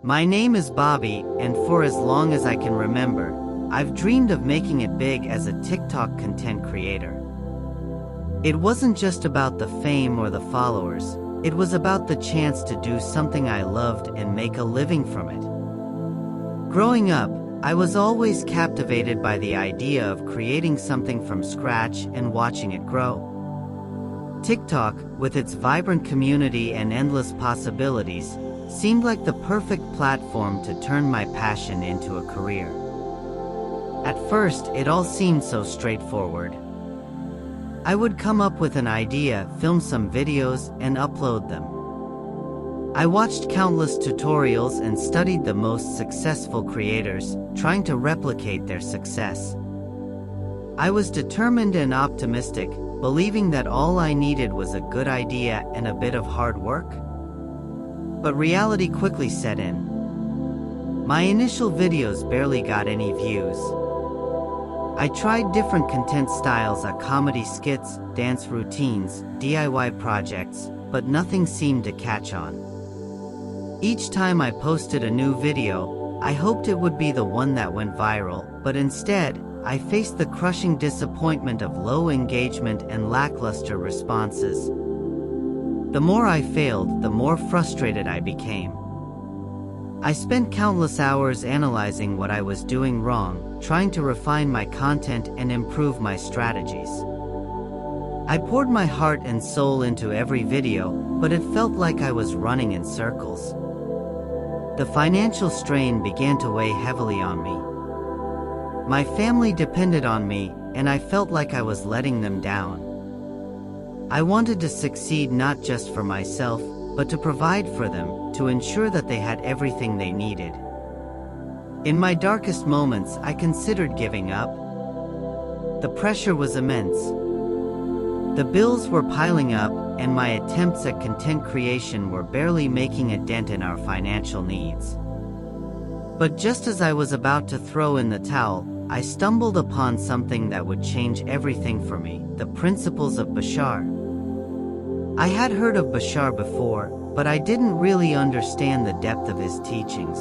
My name is Bobby, and for as long as I can remember, I've dreamed of making it big as a TikTok content creator. It wasn't just about the fame or the followers, it was about the chance to do something I loved and make a living from it. Growing up, I was always captivated by the idea of creating something from scratch and watching it grow. TikTok, with its vibrant community and endless possibilities, seemed like the perfect platform to turn my passion into a career. At first, it all seemed so straightforward. I would come up with an idea, film some videos, and upload them. I watched countless tutorials and studied the most successful creators, trying to replicate their success. I was determined and optimistic, believing that all I needed was a good idea and a bit of hard work. But reality quickly set in. My initial videos barely got any views. I tried different content styles, comedy skits, dance routines, DIY projects, but nothing seemed to catch on. Each time I posted a new video, I hoped it would be the one that went viral, but instead, I faced the crushing disappointment of low engagement and lackluster responses. The more I failed, the more frustrated I became. I spent countless hours analyzing what I was doing wrong, trying to refine my content and improve my strategies. I poured my heart and soul into every video, but it felt like I was running in circles. The financial strain began to weigh heavily on me. My family depended on me, and I felt like I was letting them down. I wanted to succeed not just for myself, but to provide for them, to ensure that they had everything they needed. In my darkest moments, I considered giving up. The pressure was immense. The bills were piling up, and my attempts at content creation were barely making a dent in our financial needs. But just as I was about to throw in the towel, I stumbled upon something that would change everything for me: the principles of Bashar. I had heard of Bashar before, but I didn't really understand the depth of his teachings.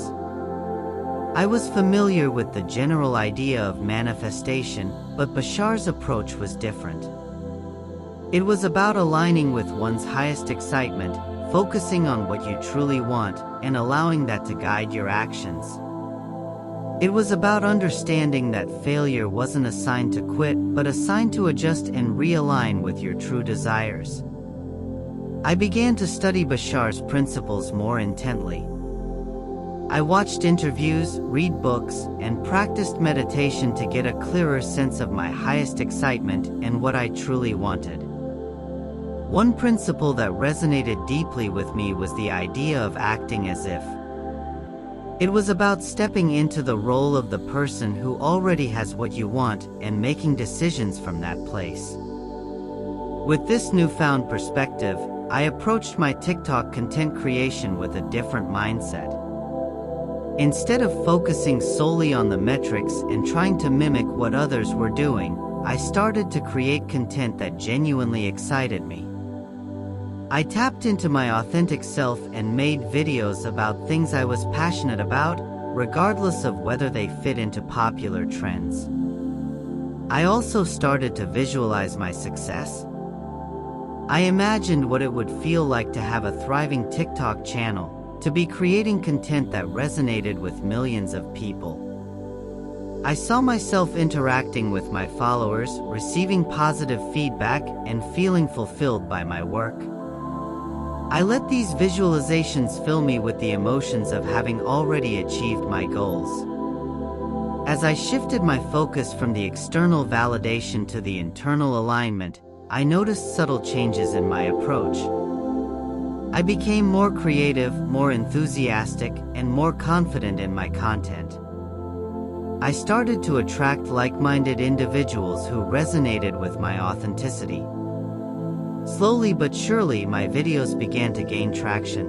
I was familiar with the general idea of manifestation, but Bashar's approach was different. It was about aligning with one's highest excitement, focusing on what you truly want, and allowing that to guide your actions. It was about understanding that failure wasn't a sign to quit, but a sign to adjust and realign with your true desires. I began to study Bashar's principles more intently. I watched interviews, read books, and practiced meditation to get a clearer sense of my highest excitement and what I truly wanted. One principle that resonated deeply with me was the idea of acting as if. It was about stepping into the role of the person who already has what you want and making decisions from that place. With this newfound perspective, I approached my TikTok content creation with a different mindset. Instead of focusing solely on the metrics and trying to mimic what others were doing, I started to create content that genuinely excited me. I tapped into my authentic self and made videos about things I was passionate about, regardless of whether they fit into popular trends. I also started to visualize my success. I imagined what it would feel like to have a thriving TikTok channel, to be creating content that resonated with millions of people. I saw myself interacting with my followers, receiving positive feedback, and feeling fulfilled by my work. I let these visualizations fill me with the emotions of having already achieved my goals. As I shifted my focus from the external validation to the internal alignment, I noticed subtle changes in my approach. I became more creative, more enthusiastic, and more confident in my content. I started to attract like-minded individuals who resonated with my authenticity. Slowly but surely, my videos began to gain traction.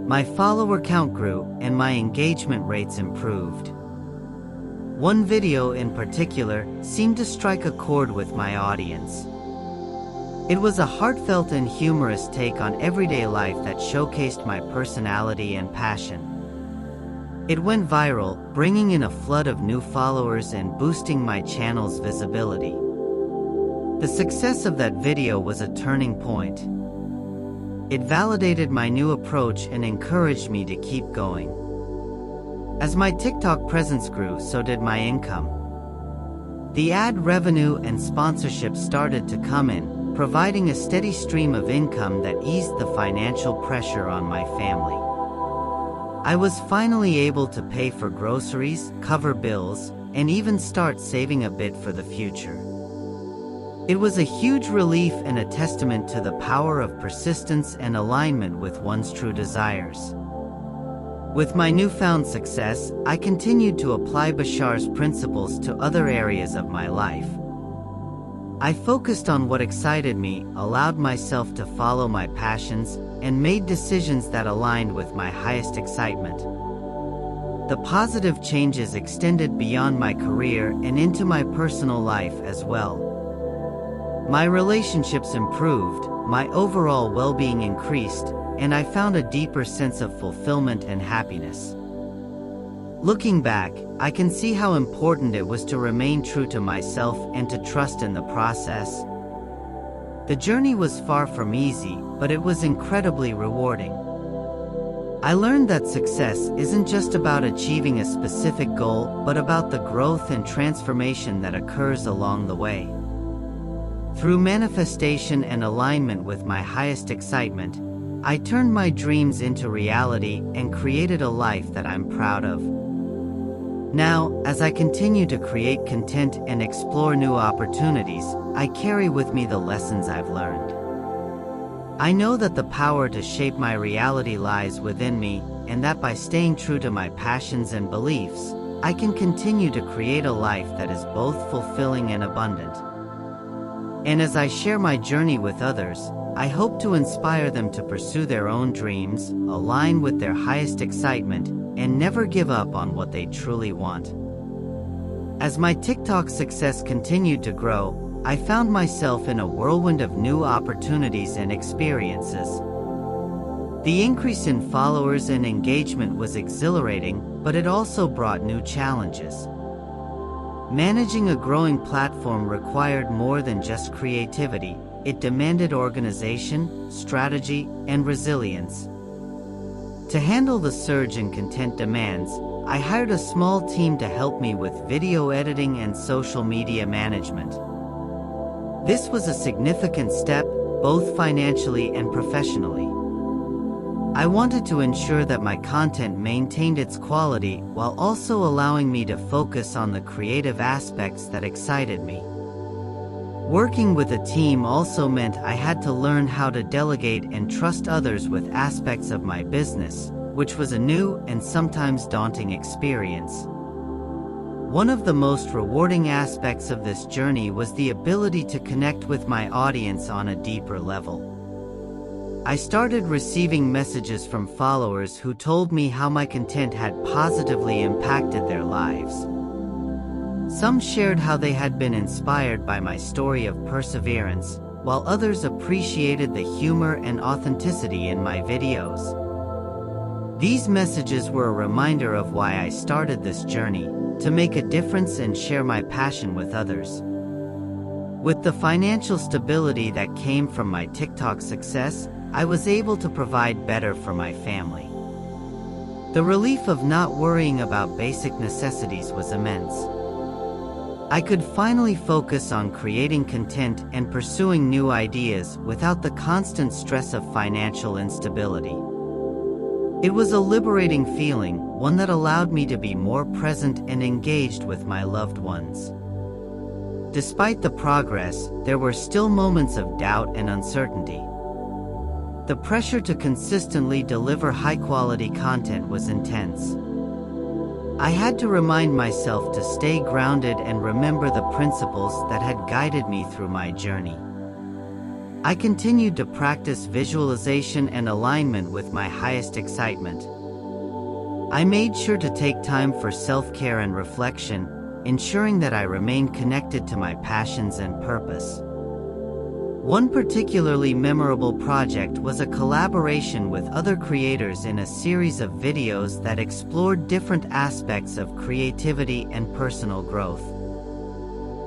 My follower count grew, and my engagement rates improved. One video in particular seemed to strike a chord with my audience. It was a heartfelt and humorous take on everyday life that showcased my personality and passion. It went viral, bringing in a flood of new followers and boosting my channel's visibility. The success of that video was a turning point. It validated my new approach and encouraged me to keep going. As my TikTok presence grew, so did my income. The ad revenue and sponsorships started to come in, providing a steady stream of income that eased the financial pressure on my family. I was finally able to pay for groceries, cover bills, and even start saving a bit for the future. It was a huge relief and a testament to the power of persistence and alignment with one's true desires. With my newfound success, I continued to apply Bashar's principles to other areas of my life. I focused on what excited me, allowed myself to follow my passions, and made decisions that aligned with my highest excitement. The positive changes extended beyond my career and into my personal life as well. My relationships improved, my overall well-being increased, and I found a deeper sense of fulfillment and happiness. Looking back, I can see how important it was to remain true to myself and to trust in the process. The journey was far from easy, but it was incredibly rewarding. I learned that success isn't just about achieving a specific goal, but about the growth and transformation that occurs along the way. Through manifestation and alignment with my highest excitement, I turned my dreams into reality and created a life that I'm proud of. Now, as I continue to create content and explore new opportunities, I carry with me the lessons I've learned. I know that the power to shape my reality lies within me, and that by staying true to my passions and beliefs, I can continue to create a life that is both fulfilling and abundant. And as I share my journey with others, I hope to inspire them to pursue their own dreams, align with their highest excitement, and never give up on what they truly want. As my TikTok success continued to grow, I found myself in a whirlwind of new opportunities and experiences. The increase in followers and engagement was exhilarating, but it also brought new challenges. Managing a growing platform required more than just creativity. It demanded organization, strategy, and resilience. To handle the surge in content demands, I hired a small team to help me with video editing and social media management. This was a significant step, both financially and professionally. I wanted to ensure that my content maintained its quality while also allowing me to focus on the creative aspects that excited me. Working with a team also meant I had to learn how to delegate and trust others with aspects of my business, which was a new and sometimes daunting experience. One of the most rewarding aspects of this journey was the ability to connect with my audience on a deeper level. I started receiving messages from followers who told me how my content had positively impacted their lives. Some shared how they had been inspired by my story of perseverance, while others appreciated the humor and authenticity in my videos. These messages were a reminder of why I started this journey, to make a difference and share my passion with others. With the financial stability that came from my TikTok success, I was able to provide better for my family. The relief of not worrying about basic necessities was immense. I could finally focus on creating content and pursuing new ideas without the constant stress of financial instability. It was a liberating feeling, one that allowed me to be more present and engaged with my loved ones. Despite the progress, there were still moments of doubt and uncertainty. The pressure to consistently deliver high-quality content was intense. I had to remind myself to stay grounded and remember the principles that had guided me through my journey. I continued to practice visualization and alignment with my highest excitement. I made sure to take time for self-care and reflection, ensuring that I remained connected to my passions and purpose. One particularly memorable project was a collaboration with other creators in a series of videos that explored different aspects of creativity and personal growth.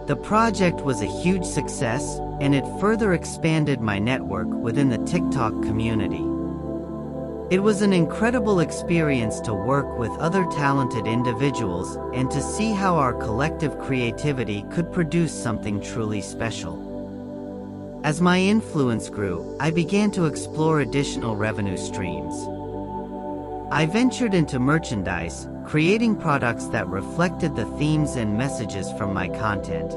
The project was a huge success, and it further expanded my network within the TikTok community. It was an incredible experience to work with other talented individuals and to see how our collective creativity could produce something truly special. As my influence grew, I began to explore additional revenue streams. I ventured into merchandise, creating products that reflected the themes and messages from my content.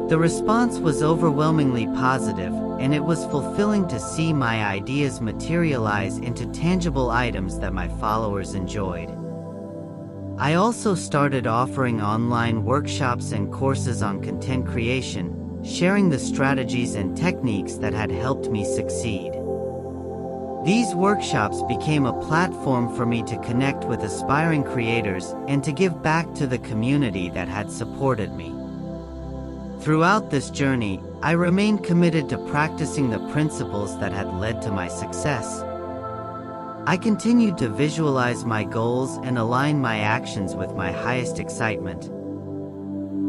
The response was overwhelmingly positive, and it was fulfilling to see my ideas materialize into tangible items that my followers enjoyed. I also started offering online workshops and courses on content creation, sharing the strategies and techniques that had helped me succeed. These workshops became a platform for me to connect with aspiring creators and to give back to the community that had supported me. Throughout this journey, I remained committed to practicing the principles that had led to my success. I continued to visualize my goals and align my actions with my highest excitement.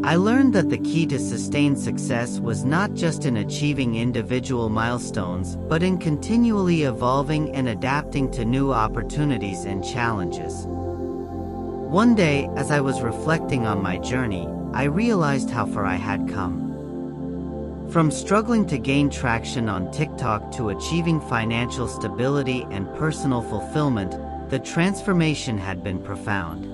I learned that the key to sustained success was not just in achieving individual milestones, but in continually evolving and adapting to new opportunities and challenges. One day, as I was reflecting on my journey, I realized how far I had come. From struggling to gain traction on TikTok to achieving financial stability and personal fulfillment, the transformation had been profound.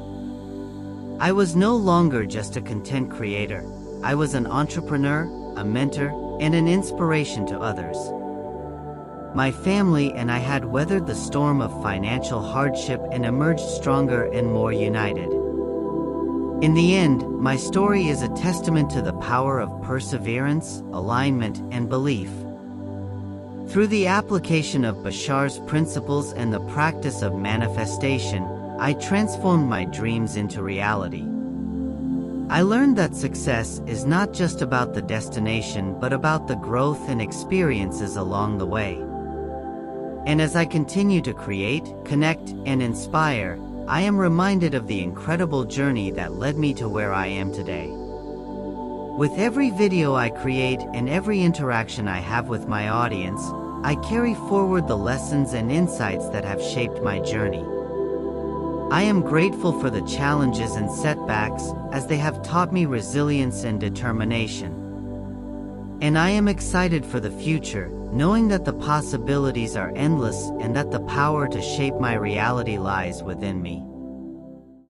I was no longer just a content creator. I was an entrepreneur, a mentor, and an inspiration to others. My family and I had weathered the storm of financial hardship and emerged stronger and more united. In the end, my story is a testament to the power of perseverance, alignment, and belief. Through the application of Bashar's principles and the practice of manifestation, I transformed my dreams into reality. I learned that success is not just about the destination but about the growth and experiences along the way. And as I continue to create, connect, and inspire, I am reminded of the incredible journey that led me to where I am today. With every video I create and every interaction I have with my audience, I carry forward the lessons and insights that have shaped my journey. I am grateful for the challenges and setbacks, as they have taught me resilience and determination. And I am excited for the future, knowing that the possibilities are endless and that the power to shape my reality lies within me.